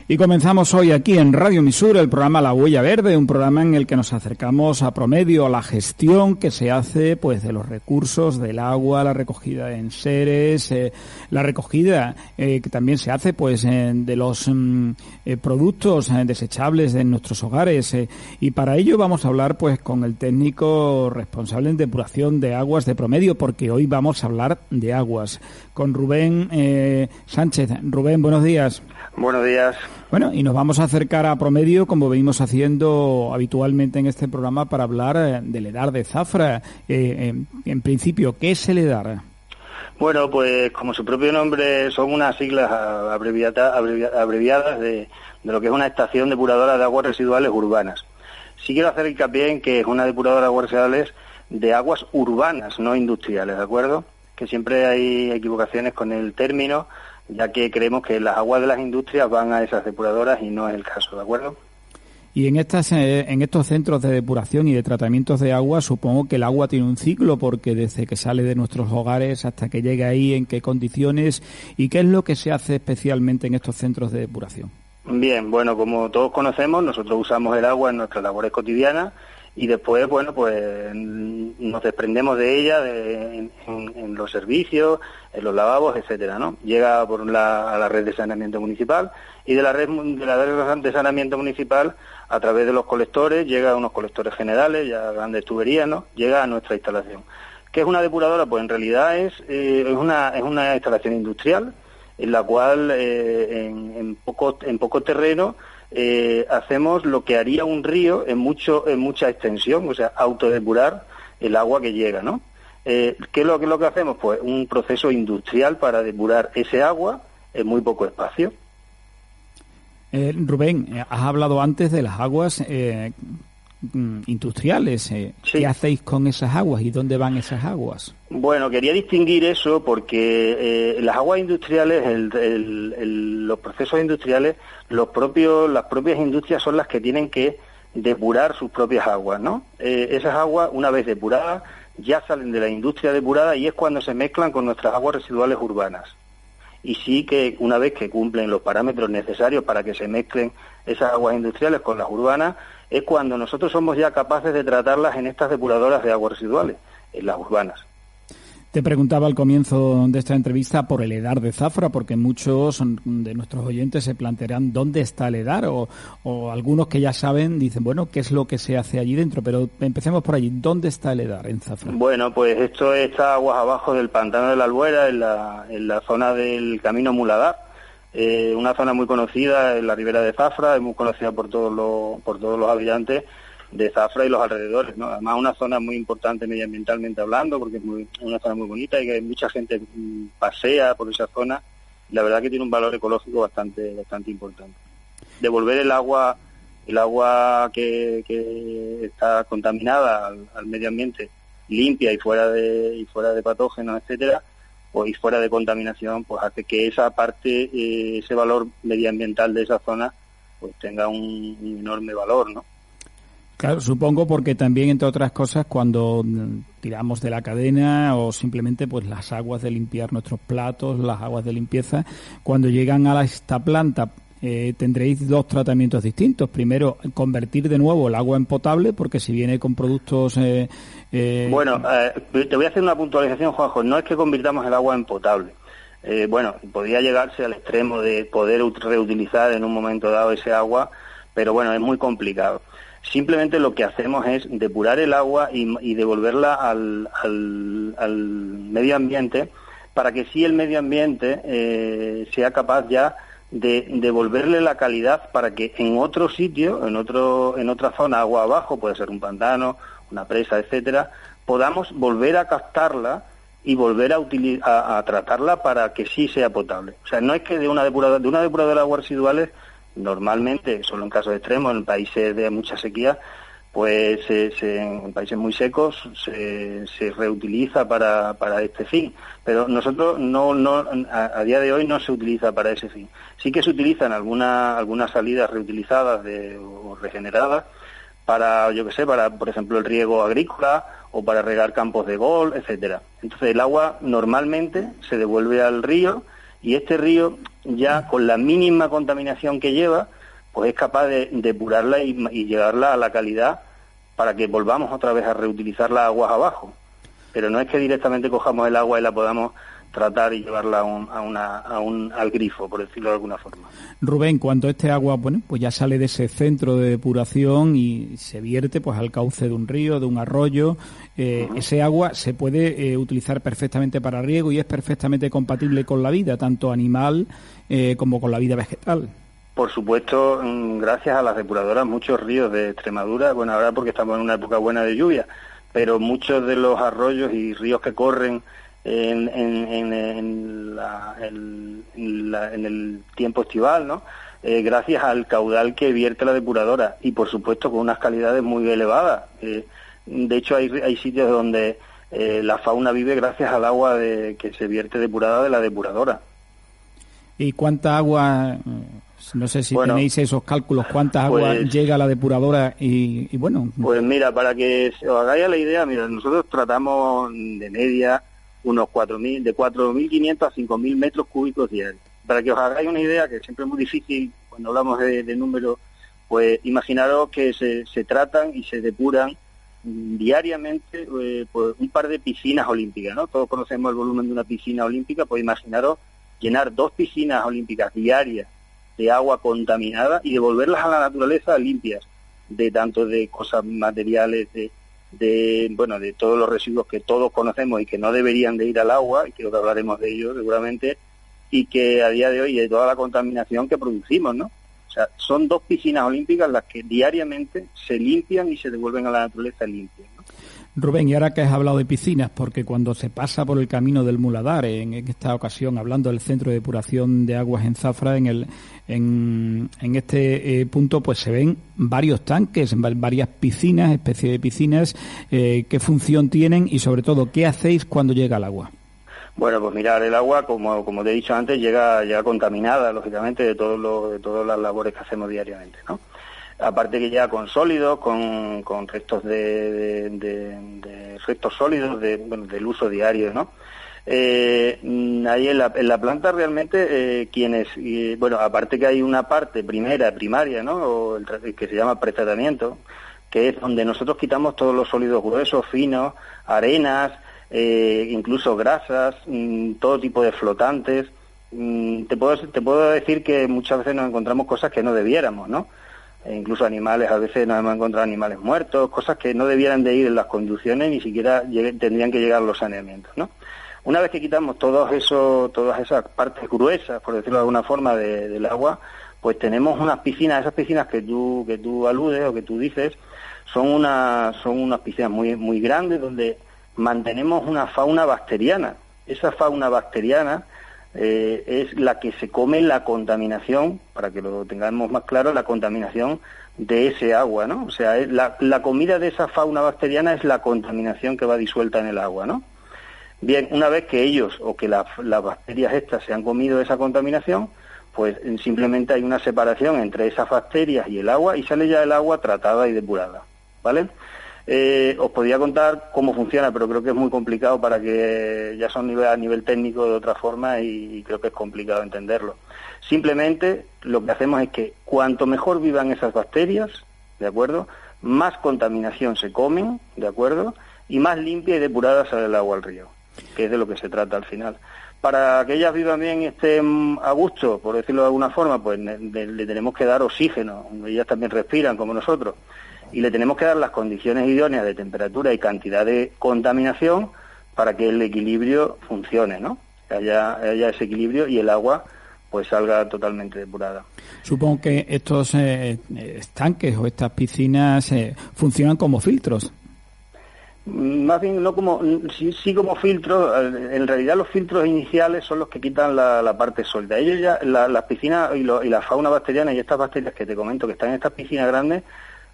Y comenzamos hoy aquí en Radio Misur el programa La Huella Verde, un programa en el que nos acercamos a Promedio a la gestión que se hace pues de los recursos del agua, la recogida de enseres, la recogida que también se hace pues de los productos desechables de nuestros hogares, y para ello vamos a hablar pues con el técnico responsable en depuración de aguas de Promedio, porque hoy vamos a hablar de aguas con Rubén Sánchez. Rubén, buenos días. Buenos días. Bueno, y nos vamos a acercar a Promedio, como venimos haciendo habitualmente en este programa, para hablar del EDAR de Zafra. En principio, ¿qué es el EDAR? Bueno, pues como su propio nombre, son unas siglas abreviadas de lo que es una estación depuradora de aguas residuales urbanas. Sí quiero hacer hincapié en que es una depuradora de aguas residuales de aguas urbanas, no industriales, ¿de acuerdo? Que siempre hay equivocaciones con el término, ya que creemos que las aguas de las industrias van a esas depuradoras y no es el caso, ¿de acuerdo? Y en estos centros de depuración y de tratamientos de agua, supongo que el agua tiene un ciclo, porque desde que sale de nuestros hogares hasta que llega ahí, ¿en qué condiciones? ¿Y qué es lo que se hace especialmente en estos centros de depuración? Bien, bueno, como todos conocemos, nosotros usamos el agua en nuestras labores cotidianas y después, bueno, pues nos desprendemos de ella en los servicios, en los lavabos, etcétera, ¿no? Llega a la red de saneamiento municipal, y de la red de saneamiento municipal, a través de los colectores, llega a unos colectores generales, ya grandes tuberías, ¿no? Llega a nuestra instalación. ¿Qué es una depuradora? Pues en realidad es una instalación industrial, en la cual en poco terreno hacemos lo que haría un río en mucha extensión, o sea, autodepurar el agua que llega, ¿no? ¿Qué es lo que hacemos? Pues un proceso industrial para depurar ese agua en muy poco espacio. Rubén, has hablado antes de las aguas industriales. Sí. ¿Qué hacéis con esas aguas y dónde van esas aguas? Bueno, quería distinguir eso porque las aguas industriales, los procesos industriales, las propias industrias son las que tienen que depurar sus propias aguas, ¿no? Esas aguas, una vez depuradas, ya salen de la industria depurada y es cuando se mezclan con nuestras aguas residuales urbanas. Y sí que una vez que cumplen los parámetros necesarios para que se mezclen esas aguas industriales con las urbanas, es cuando nosotros somos ya capaces de tratarlas en estas depuradoras de aguas residuales, en las urbanas. Te preguntaba al comienzo de esta entrevista por el EDAR de Zafra, porque muchos de nuestros oyentes se plantearán dónde está el EDAR, o algunos que ya saben dicen, bueno, ¿qué es lo que se hace allí dentro? Pero empecemos por allí. ¿Dónde está el EDAR en Zafra? Bueno, pues esto está aguas abajo del pantano de la Albuera, en la zona del Camino Muladar, una zona muy conocida en la ribera de Zafra, es muy conocida por todos los habitantes de Zafra y los alrededores, ¿no? Además, una zona muy importante medioambientalmente hablando, porque es una zona muy bonita y que mucha gente pasea por esa zona, y la verdad que tiene un valor ecológico bastante importante. Devolver el agua que está contaminada al medio ambiente, limpia y fuera de patógenos, etcétera, y fuera de contaminación, pues hace que esa parte, ese valor medioambiental de esa zona, pues tenga un enorme valor, ¿no? Claro, supongo porque también, entre otras cosas, cuando tiramos de la cadena o simplemente pues las aguas de limpiar nuestros platos, las aguas de limpieza, cuando llegan a esta planta tendréis dos tratamientos distintos. Primero, convertir de nuevo el agua en potable, porque si viene con productos... Bueno, te voy a hacer una puntualización, Juanjo. No es que convirtamos el agua en potable. Bueno, podría llegarse al extremo de poder reutilizar en un momento dado ese agua, pero bueno, es muy complicado. Simplemente lo que hacemos es depurar el agua y devolverla al medio ambiente, para que sí el medio ambiente sea capaz ya de devolverle la calidad, para que en otro sitio, en otra zona, agua abajo, puede ser un pantano, una presa, etcétera, podamos volver a captarla y volver a tratarla para que sí sea potable. O sea, no es que de una depuradora de aguas residuales, normalmente, solo en casos extremos, en países de mucha sequía, pues en países muy secos se reutiliza para este fin. Pero nosotros a día de hoy no se utiliza para ese fin. Sí que se utilizan algunas salidas reutilizadas o regeneradas para, por ejemplo, el riego agrícola o para regar campos de golf, etcétera. Entonces el agua normalmente se devuelve al río Y este río, ya con la mínima contaminación que lleva, pues es capaz de depurarla y llevarla a la calidad para que volvamos otra vez a reutilizar las aguas abajo. Pero no es que directamente cojamos el agua y la podamos tratar y llevarla al grifo, por decirlo de alguna forma. Rubén, cuando este agua, bueno, pues ya sale de ese centro de depuración y se vierte pues al cauce de un río, de un arroyo, ese agua se puede utilizar perfectamente para riego y es perfectamente compatible con la vida, tanto animal como con la vida vegetal. Por supuesto, gracias a las depuradoras, muchos ríos de Extremadura, bueno, ahora porque estamos en una época buena de lluvia, pero muchos de los arroyos y ríos que corren en el tiempo estival, ¿no? Gracias al caudal que vierte la depuradora y, por supuesto, con unas calidades muy elevadas. De hecho, hay sitios donde la fauna vive gracias al agua que se vierte depurada de la depuradora. ¿Y cuánta agua, no sé si tenéis esos cálculos, cuánta agua llega a la depuradora y bueno? Pues mira, para que os hagáis la idea, mira, nosotros tratamos de media unos 4.000, de 4.500 a 5.000 metros cúbicos diarios. Para que os hagáis una idea, que siempre es muy difícil cuando hablamos de números, pues imaginaros que se tratan y se depuran diariamente pues un par de piscinas olímpicas, ¿no? Todos conocemos el volumen de una piscina olímpica, pues imaginaros llenar 2 piscinas olímpicas diarias de agua contaminada y devolverlas a la naturaleza limpias, de tanto de cosas materiales, de todos los residuos que todos conocemos y que no deberían de ir al agua, y creo que hablaremos de ello seguramente, y que a día de hoy de toda la contaminación que producimos, ¿no? O sea, son 2 piscinas olímpicas las que diariamente se limpian y se devuelven a la naturaleza limpias, ¿no? Rubén, y ahora que has hablado de piscinas, porque cuando se pasa por el camino del Muladar, en esta ocasión hablando del centro de depuración de aguas en Zafra, en este punto pues se ven varios tanques, varias piscinas, especies de piscinas, ¿qué función tienen y sobre todo qué hacéis cuando llega el agua? Bueno, pues mirar, el agua, como te he dicho antes, llega contaminada, lógicamente, de todas las labores que hacemos diariamente, ¿no? Aparte que llega con sólidos, con restos de restos sólidos del uso diario, ¿no? Ahí en la planta realmente aparte que hay una parte primaria, ¿no? Que se llama pretratamiento, que es donde nosotros quitamos todos los sólidos gruesos, finos, arenas, incluso grasas, todo tipo de flotantes. Te puedo decir que muchas veces nos encontramos cosas que no debiéramos, ¿no? Incluso animales, a veces nos hemos encontrado animales muertos, cosas que no debieran de ir en las conducciones, ni siquiera tendrían que llegar los saneamientos, ¿no? Una vez que quitamos todas esas partes gruesas, por decirlo de alguna forma, del agua, pues tenemos unas piscinas. Esas piscinas que tú aludes o que tú dices son unas piscinas muy, muy grandes donde mantenemos una fauna bacteriana. Esa fauna bacteriana es la que se come la contaminación, para que lo tengamos más claro, la contaminación de ese agua, ¿no? O sea, la comida de esa fauna bacteriana es la contaminación que va disuelta en el agua, ¿no? Bien, una vez que ellos o que las bacterias estas se han comido esa contaminación, pues simplemente hay una separación entre esas bacterias y el agua y sale ya el agua tratada y depurada, ¿vale? Os podría contar cómo funciona, pero creo que es muy complicado para que ya son a nivel técnico de otra forma y creo que es complicado entenderlo. Simplemente lo que hacemos es que cuanto mejor vivan esas bacterias, ¿de acuerdo?, más contaminación se comen, ¿de acuerdo?, y más limpia y depurada sale el agua al río, que es de lo que se trata al final. Para que ellas vivan bien y estén a gusto, por decirlo de alguna forma, pues le tenemos que dar oxígeno, ellas también respiran como nosotros, y le tenemos que dar las condiciones idóneas de temperatura y cantidad de contaminación para que el equilibrio funcione, ¿no? Que haya ese equilibrio y el agua pues salga totalmente depurada. Supongo que estos estanques o estas piscinas funcionan como filtros. Más bien no como sí como filtros. En realidad los filtros iniciales son los que quitan la parte sólida. Ellos ya, las piscinas y la fauna bacteriana y estas bacterias que te comento que están en estas piscinas grandes,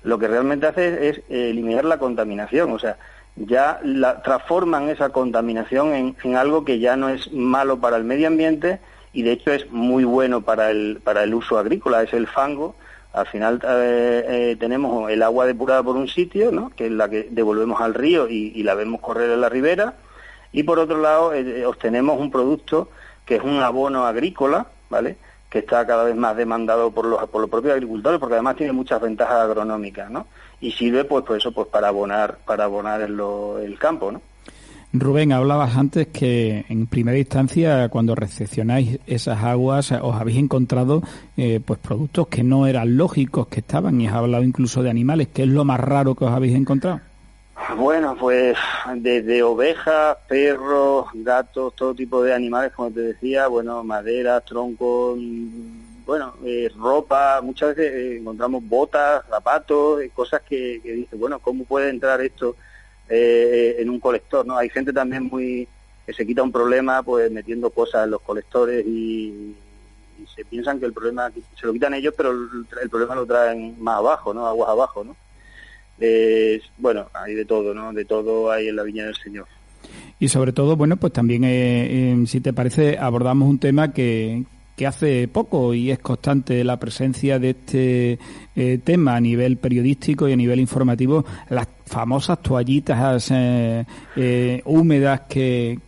lo que realmente hace es eliminar la contaminación, o sea, ya transforman esa contaminación en algo que ya no es malo para el medio ambiente y de hecho es muy bueno para el uso agrícola, es el fango. Al final tenemos el agua depurada por un sitio, ¿no?, que es la que devolvemos al río y la vemos correr en la ribera, y por otro lado obtenemos un producto que es un abono agrícola, ¿vale?, que está cada vez más demandado por los propios agricultores, porque además tiene muchas ventajas agronómicas, ¿no? Y sirve pues para abonar el campo, ¿no? Rubén, hablabas antes que en primera instancia, cuando recepcionáis esas aguas, os habéis encontrado pues productos que no eran lógicos que estaban, y has hablado incluso de animales. ¿Qué es lo más raro que os habéis encontrado? Bueno, pues desde ovejas, perros, gatos, todo tipo de animales, como te decía, bueno, maderas, troncos, bueno, ropa, muchas veces encontramos botas, zapatos, cosas que dices, bueno, ¿cómo puede entrar esto en un colector, ¿no? Hay gente también que se quita un problema pues metiendo cosas en los colectores y se piensan que el problema se lo quitan ellos, pero el problema lo traen más abajo, ¿no? Aguas abajo, ¿no? Bueno, hay de todo, ¿no? De todo hay en la viña del Señor. Y sobre todo, bueno, pues también, si te parece, abordamos un tema que hace poco y es constante la presencia de este tema a nivel periodístico y a nivel informativo, las famosas toallitas húmedas que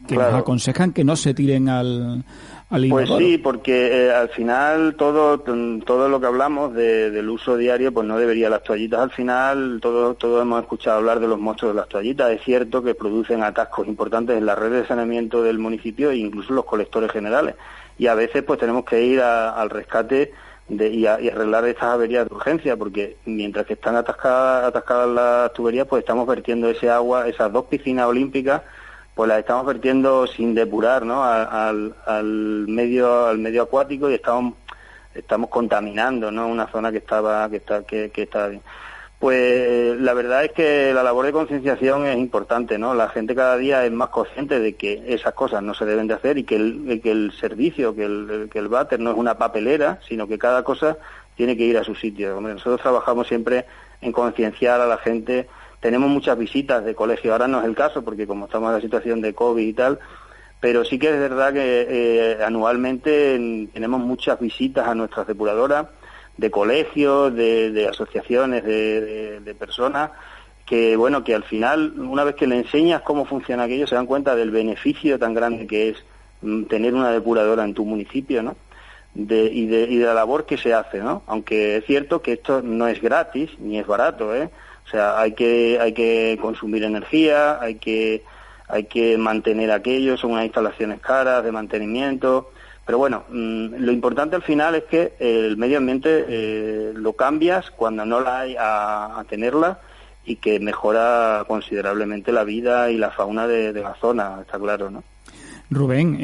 claro, nos aconsejan que no se tiren al inodoro. Pues sí, porque al final todo lo que hablamos del uso diario, pues no debería. Las toallitas al final, todos hemos escuchado hablar de los monstruos de las toallitas. Es cierto que producen atascos importantes en la red de saneamiento del municipio e incluso en los colectores generales. Y a veces pues tenemos que ir al rescate y arreglar estas averías de urgencia, porque mientras que están atascadas las tuberías, pues estamos vertiendo ese agua, esas 2 piscinas olímpicas, pues las estamos vertiendo sin depurar, ¿no?, al medio acuático, y estamos contaminando, ¿no?, una zona que está bien. Pues la verdad es que la labor de concienciación es importante, ¿no? La gente cada día es más consciente de que esas cosas no se deben de hacer y que el servicio, que el váter no es una papelera, sino que cada cosa tiene que ir a su sitio. Hombre, nosotros trabajamos siempre en concienciar a la gente. Tenemos muchas visitas de colegio, ahora no es el caso porque como estamos en la situación de COVID y tal, pero sí que es verdad que anualmente tenemos muchas visitas a nuestras depuradoras, de colegios, de asociaciones de personas, que bueno, que al final, una vez que le enseñas cómo funciona aquello, se dan cuenta del beneficio tan grande que es tener una depuradora en tu municipio, ¿no? Y de la labor que se hace, ¿no? Aunque es cierto que esto no es gratis ni es barato, ¿eh? O sea, hay que consumir energía, hay que mantener aquello, son unas instalaciones caras de mantenimiento. Pero bueno, lo importante al final es que el medio ambiente lo cambias cuando no la hay a tenerla, y que mejora considerablemente la vida y la fauna de la zona, está claro, ¿no? Rubén,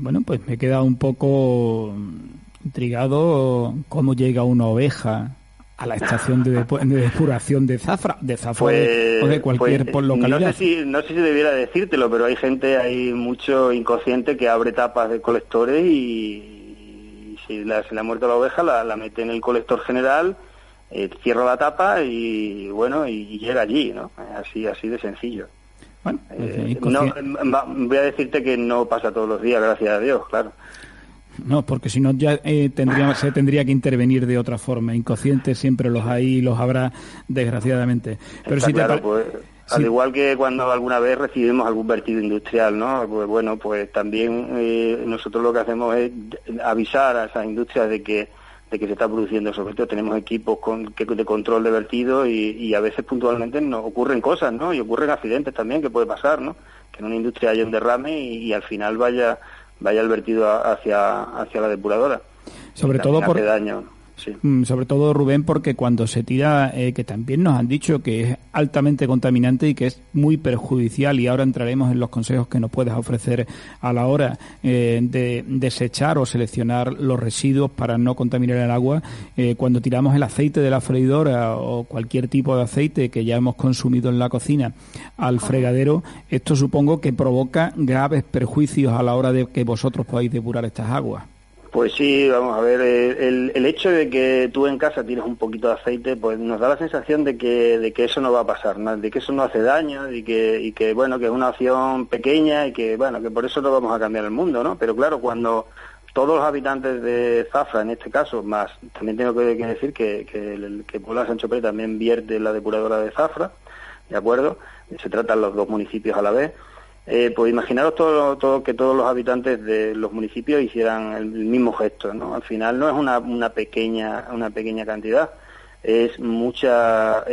bueno, pues me he quedado un poco intrigado cómo llega una oveja a la estación de depuración de Zafra pues, o de cualquier localidad. No sé si debiera decírtelo, pero hay mucho inconsciente que abre tapas de colectores y si se le ha muerto la oveja, la mete en el colector general, cierra la tapa y bueno, y llega allí, ¿no? Así de sencillo. Bueno, voy a decirte que no pasa todos los días, gracias a Dios, claro. No, porque si no ya se tendría que intervenir de otra forma. Inconscientes siempre los hay y los habrá, desgraciadamente. Pero está claro, pues, al igual que cuando alguna vez recibimos algún vertido industrial, ¿no? Pues bueno, pues también nosotros lo que hacemos es avisar a esas industrias de que se está produciendo eso. Tenemos equipos de control de vertido y a veces puntualmente nos ocurren cosas, ¿no? Y ocurren accidentes también, que puede pasar, ¿no? Que en una industria haya un derrame y al final vaya el vertido hacia la depuradora. Sobre todo hace daño. Sí. Sobre todo, Rubén, porque cuando se tira, que también nos han dicho que es altamente contaminante y que es muy perjudicial, y ahora entraremos en los consejos que nos puedes ofrecer a la hora de desechar o seleccionar los residuos para no contaminar el agua. Cuando tiramos el aceite de la freidora o cualquier tipo de aceite que ya hemos consumido en la cocina al fregadero, esto supongo que provoca graves perjuicios a la hora de que vosotros podáis depurar estas aguas. Pues sí, vamos a ver, el hecho de que tú en casa tires un poquito de aceite, pues nos da la sensación de que eso no va a pasar, ¿no? De que eso no hace daño y que bueno, que es una acción pequeña y que bueno, que por eso no vamos a cambiar el mundo, ¿no? Pero claro, cuando todos los habitantes de Zafra, en este caso, más también tengo que decir que el pueblo de Sancho Pérez también vierte la depuradora de Zafra, ¿de acuerdo? Se tratan los dos municipios a la vez. Pues imaginaros que todos los habitantes de los municipios hicieran el mismo gesto, ¿no? Al final no es una pequeña cantidad, es mucha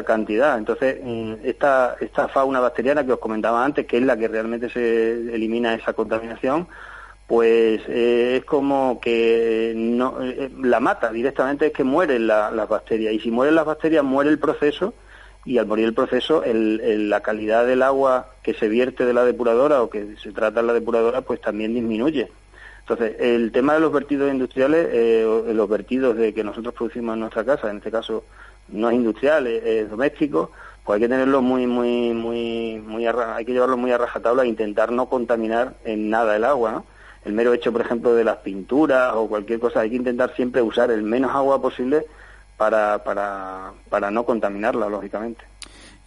cantidad. Entonces, esta fauna bacteriana que os comentaba antes, que es la que realmente se elimina esa contaminación, pues es como que no la mata directamente, es que mueren las bacterias, y si mueren las bacterias muere el proceso, y al morir el proceso la calidad del agua que se vierte de la depuradora o que se trata en la depuradora pues también disminuye. Entonces, el tema de los vertidos industriales, los vertidos de que nosotros producimos en nuestra casa, en este caso no es industrial, es doméstico, pues hay que tenerlo hay que llevarlo muy a rajatabla e intentar no contaminar en nada el agua, ¿no? El mero hecho, por ejemplo, de las pinturas o cualquier cosa, hay que intentar siempre usar el menos agua posible para no contaminarla, lógicamente.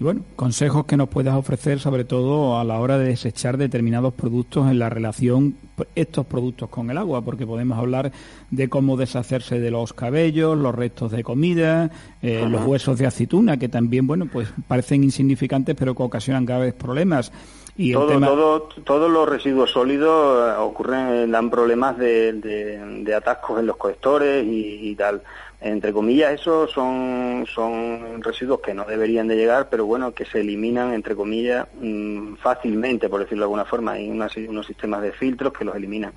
Y bueno, consejos que nos puedas ofrecer, sobre todo a la hora de desechar determinados productos en la relación estos productos con el agua, porque podemos hablar de cómo deshacerse de los cabellos, los restos de comida, los huesos de aceituna, que también, bueno, pues parecen insignificantes, pero que ocasionan graves problemas. Y todos los residuos sólidos dan problemas de atascos en los colectores y tal. Entre comillas, esos son residuos que no deberían de llegar, pero bueno, que se eliminan, entre comillas, fácilmente, por decirlo de alguna forma. Hay unos sistemas de filtros que los eliminan.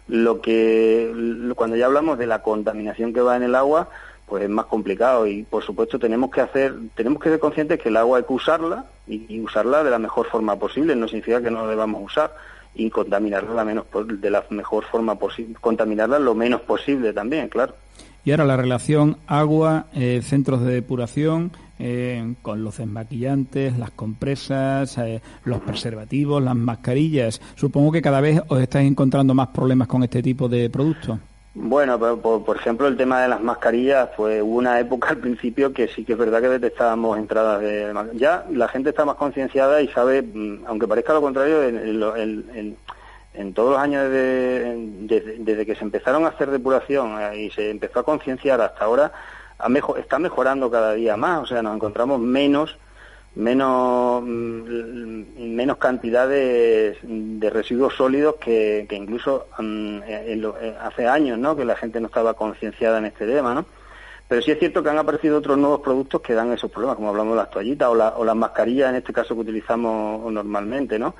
Cuando ya hablamos de la contaminación que va en el agua, pues es más complicado, y por supuesto tenemos que ser conscientes que el agua hay que usarla y usarla de la mejor forma posible. No significa que no la debamos usar, y contaminarla de la mejor forma posible, contaminarla lo menos posible también, claro. Y ahora la relación agua, centros de depuración, con los desmaquillantes, las compresas, los preservativos, las mascarillas. Supongo que cada vez os estáis encontrando más problemas con este tipo de productos. Bueno, por ejemplo, el tema de las mascarillas, pues hubo una época al principio que sí que es verdad que detectábamos entradas de... Ya la gente está más concienciada y sabe, aunque parezca lo contrario, en todos los años desde que se empezaron a hacer depuración y se empezó a concienciar hasta ahora, está mejorando cada día más. O sea, nos encontramos menos cantidades de residuos sólidos que incluso hace años, ¿no?, que la gente no estaba concienciada en este tema, ¿no? Pero sí es cierto que han aparecido otros nuevos productos que dan esos problemas, como hablamos de las toallitas o las mascarillas, en este caso, que utilizamos normalmente, ¿no?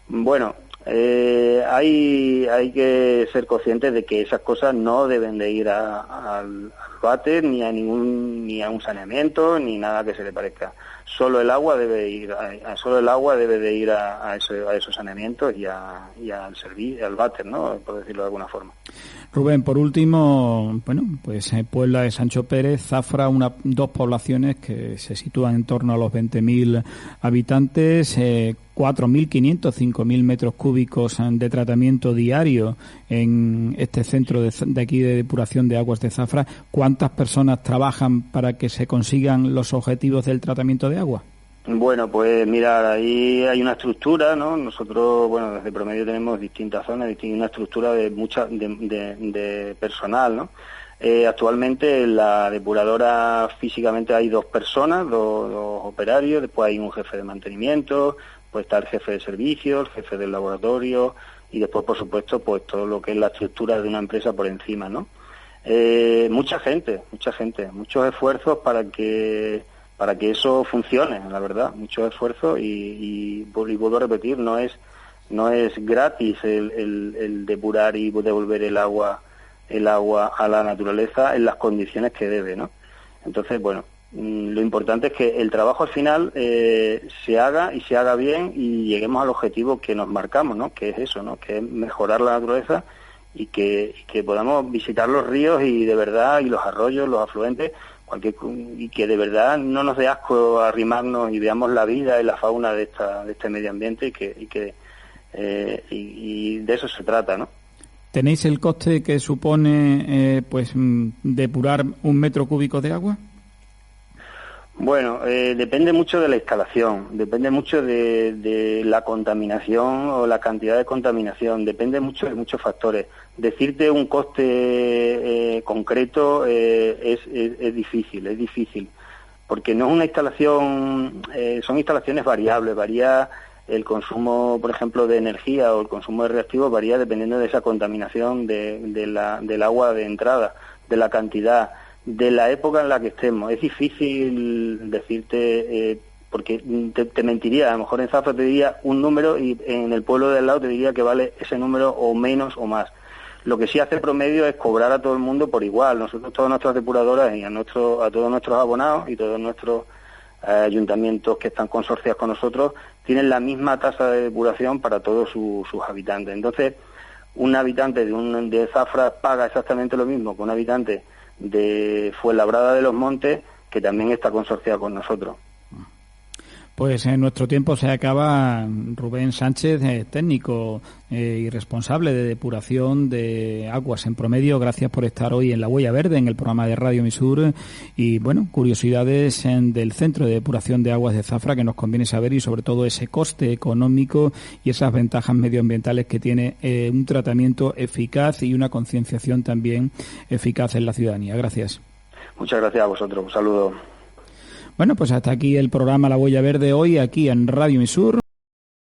Bueno, hay que ser conscientes de que esas cosas no deben de ir al váter ni a un saneamiento ni nada que se le parezca. Solo el agua debe de ir a esos saneamientos y al servicio, al váter, ¿no?, por decirlo de alguna forma. Rubén, por último, bueno, pues Puebla de Sancho Pérez, Zafra, dos poblaciones que se sitúan en torno a los 20.000 habitantes, 4.500, 5.000 metros cúbicos de tratamiento diario en este centro de aquí de depuración de aguas de Zafra. ¿Cuántas personas trabajan para que se consigan los objetivos del tratamiento de agua? Bueno, pues mira, ahí hay una estructura, ¿no? Nosotros, bueno, desde Promedio tenemos distintas zonas, una estructura de personal, ¿no? Actualmente en la depuradora físicamente hay 2 personas, dos operarios, después hay un jefe de mantenimiento, pues está el jefe de servicios, el jefe del laboratorio, y después, por supuesto, pues todo lo que es la estructura de una empresa por encima, ¿no? Mucha gente, muchos esfuerzos para que eso funcione, la verdad, muchos esfuerzos y vuelvo a repetir, no es gratis el depurar y devolver el agua a la naturaleza en las condiciones que debe, ¿no? Entonces, bueno, lo importante es que el trabajo al final se haga bien y lleguemos al objetivo que nos marcamos, ¿no?, que es eso, ¿no?, que es mejorar la naturaleza y que podamos visitar los ríos y de verdad, y los arroyos, los afluentes, y que de verdad no nos dé asco arrimarnos y veamos la vida y la fauna de este medio ambiente y de eso se trata, ¿no? ¿Tenéis el coste que supone depurar 1 metro cúbico de agua? Bueno, depende mucho de la instalación, depende mucho de la contaminación o la cantidad de contaminación, depende mucho de muchos factores. Decirte un coste concreto es difícil, porque no es una instalación, son instalaciones variables, varía el consumo, por ejemplo, de energía o el consumo de reactivos varía dependiendo de esa contaminación del agua de entrada, de la cantidad, de la época en la que estemos. Es difícil decirte, porque te mentiría. A lo mejor en Zafra te diría un número y en el pueblo de al lado te diría que vale ese número o menos o más. Lo que sí hace promedio es cobrar a todo el mundo por igual. Nosotros, todas nuestras depuradoras y a todos nuestros abonados y todos nuestros ayuntamientos que están consorciados con nosotros tienen la misma tasa de depuración para todos sus habitantes. Entonces, un habitante de Zafra paga exactamente lo mismo que un habitante de Fuenlabrada de los Montes, que también está consorciado con nosotros. Pues en nuestro tiempo se acaba. Rubén Sánchez, técnico y responsable de depuración de aguas en Promedio, gracias por estar hoy en La Huella Verde, en el programa de Radio Misur. Y bueno, curiosidades del Centro de Depuración de Aguas de Zafra que nos conviene saber, y sobre todo ese coste económico y esas ventajas medioambientales que tiene un tratamiento eficaz y una concienciación también eficaz en la ciudadanía. Gracias. Muchas gracias a vosotros. Un saludo. Bueno, pues hasta aquí el programa La Huella Verde hoy, aquí en Radio Misur.